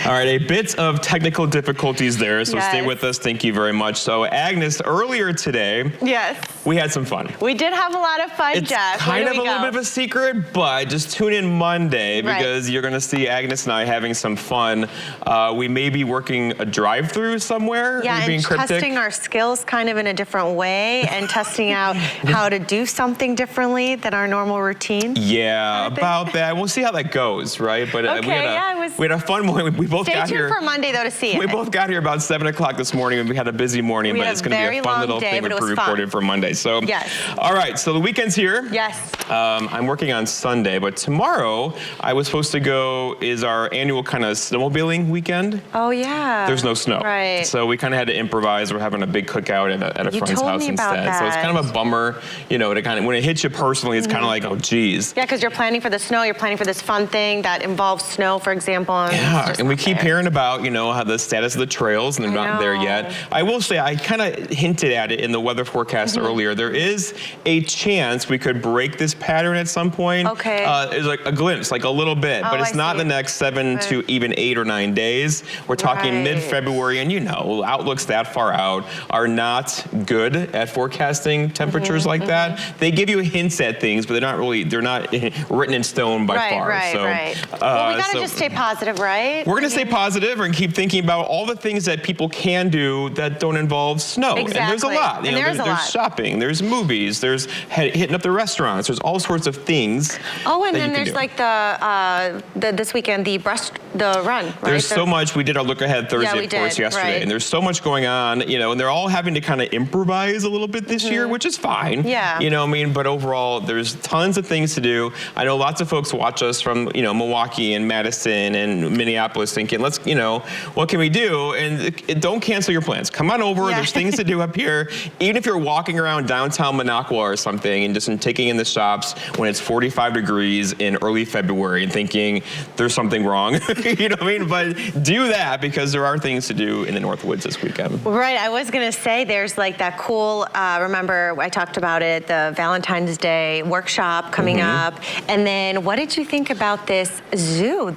All right, a bit of technical difficulties there, so stay with us. Thank you very much. So, Agnes, earlier today, we had some fun. We did have a lot of fun, Jeff. It's kind of a little bit of a secret, but just tune in Monday because you're going to see Agnes and I having some fun. We may be working a drive-through somewhere. Yeah, and testing our skills kind of in a different way and testing out how to do something differently than our normal routine. Yeah, about that. We'll see how that goes, right? But we had a fun morning. We both got here. Stay tuned for Monday, though, to see it. We both got here about 7 o'clock this morning, and we had a busy morning, but it's going to be a fun little thing we pre-recorded for Monday. So, all right, so the weekend's here. Yes. I'm working on Sunday, but tomorrow I was supposed to go is our annual kind of snowmobiling weekend. Oh, yeah. There's no snow. Right. So we kind of had to improvise. We're having a big cookout at a friend's house instead. So it's kind of a bummer, you know, to kind of, when it hits you personally, it's kind of like, oh, geez. Yeah, because you're planning for the snow, you're planning for this fun thing that involves snow, for example. And we keep hearing about, you know, how the status of the trails, and they're not there yet. I will say, I kind of hinted at it in the weather forecast earlier. There is a chance we could break this pattern at some point. Okay. It's like a glimpse, like a little bit, but it's not the next 7 to even 8 or 9 days. We're talking mid-February, and you know, outlooks that far out are not good at forecasting temperatures like that. They give you hints at things, but they're not written in stone by far. Well, we gotta just stay positive, right? We're gonna stay positive and keep thinking about all the things that people can do that don't involve snow. And there's a lot. You know, there's shopping, there's movies, there's hitting up the restaurants, there's all sorts of things. Oh, and then there's like this weekend, the run, right? There's so much. We did our look ahead Thursday, of course, yesterday, and there's so much going on, you know, and they're all having to kind of improvise a little bit this year, which is fine. Yeah. You know what I mean? But overall, there's tons of things to do. I know lots of folks watch us from, you know, Milwaukee and Madison and Minneapolis thinking, let's, you know, what can we do? And don't cancel your plans. Come on over. There's things to do up here. Even if you're walking around downtown Minocqua or something and just taking in the shops when it's 45 degrees in early February and thinking there's something wrong, you know what I mean? But do that because there are things to do in the Northwoods this weekend. Right. I was going to say there's like that cool, remember I talked about it, the Valentine's Day workshop coming up. And then what did you think about this zoo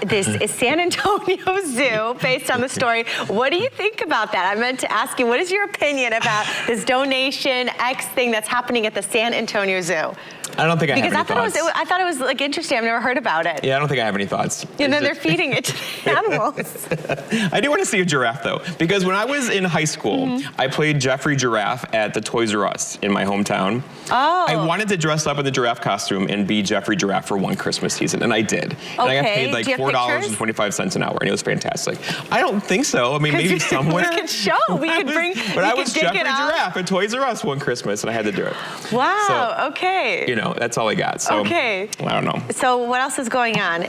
this is San Antonio Zoo based on the story? What do you think about that? I meant to ask you, what is your opinion about this donation X thing that's happening at the San Antonio Zoo? I don't think I have any thoughts. I thought it was like interesting. I've never heard about it. Yeah, I don't think I have any thoughts. You know, they're feeding it to the animals. I do want to see a giraffe though, because when I was in high school, I played Jeffrey Giraffe at the Toys R Us in my hometown. Oh. I wanted to dress up in the giraffe costume and be Jeffrey Giraffe for one Christmas season, and I did. And I got paid like $4.25 an hour, and it was fantastic. I don't think so. I mean, maybe somewhere. We could show. We could bring. But I was Jeffrey Giraffe at Toys R Us one Christmas, and I had to do it. Wow. So, okay. You know, that's all I got. So, I don't know. So what else is going on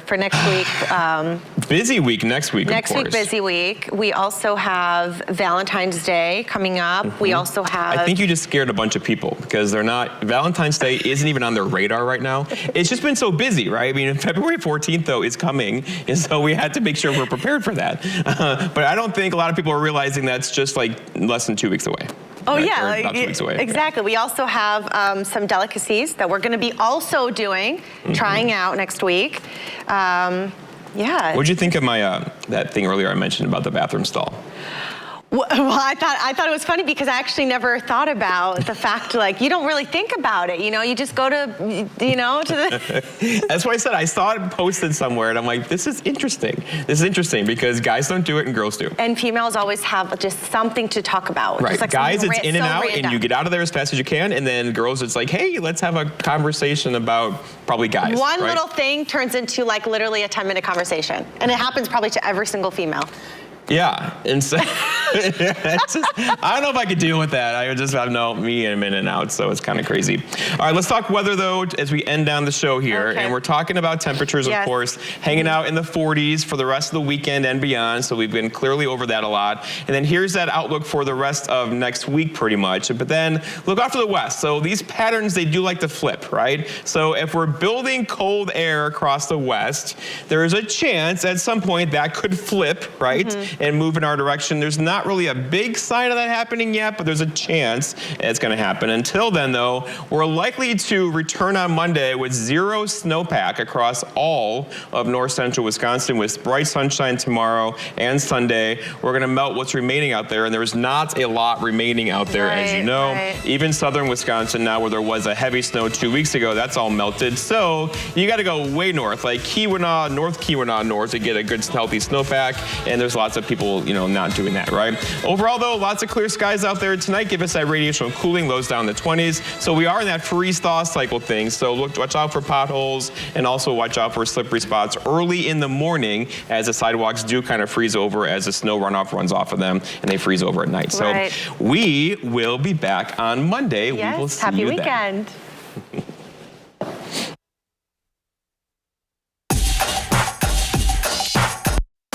for next week? Busy week next week, Next week, busy week. We also have Valentine's Day coming up. We also have... I think you just scared a bunch of people because they're not... Valentine's Day isn't even on their radar right now. It's just been so busy, right? I mean, February 14th, though, is coming, and so we had to make sure we're prepared for that. But I don't think a lot of people are realizing that's just like less than 2 weeks away. Oh, yeah, exactly. We also have some delicacies that we're going to be also doing, trying out next week. Yeah. What did you think of my that thing earlier I mentioned about the bathroom stall? Well, I thought it was funny because I actually never thought about the fact, like, you don't really think about it, you know, you just go to, you know, to the... That's why I said I saw it posted somewhere, and I'm like, this is interesting. This is interesting because guys don't do it and girls do. And females always have just something to talk about. Right, like guys, it's in and out, and you get out of there as fast as you can, and then girls, it's like, hey, let's have a conversation about probably guys. One little thing turns into, like, literally a 10-minute conversation, and it happens probably to every single female. Yeah, and so it's just, I don't know if I could deal with that. I would just have me in and out, so it's kind of crazy. All right, let's talk weather though as we end down the show here, and we're talking about temperatures, of course, hanging out in the 40s for the rest of the weekend and beyond. So we've been clearly over that a lot. And then here's that outlook for the rest of next week, pretty much. But then look off to the west. So these patterns, they do like to flip, right? So if we're building cold air across the west, there is a chance at some point that could flip, right? And move in our direction. There's not not really a big sign of that happening yet, but there's a chance it's going to happen. Until then, though, we're likely to return on Monday with 0 snowpack across all of north central Wisconsin, with bright sunshine tomorrow and Sunday. We're going to melt what's remaining out there, and there's not a lot remaining out there, as you know. Even southern Wisconsin now, where there was a heavy snow 2 weeks ago, that's all melted. So you got to go way north, like Keweenaw, North Keweenaw north, to get a good healthy snowpack, and there's lots of people, you know, not doing that, right? Overall, though, lots of clear skies out there tonight. Give us that radiational cooling, lows down in the 20s. So we are in that freeze-thaw cycle thing. So watch out for potholes, and also watch out for slippery spots early in the morning, as the sidewalks do kind of freeze over as the snow runoff runs off of them, and they freeze over at night. So we will be back on Monday. Yes, we will see happy you weekend. then.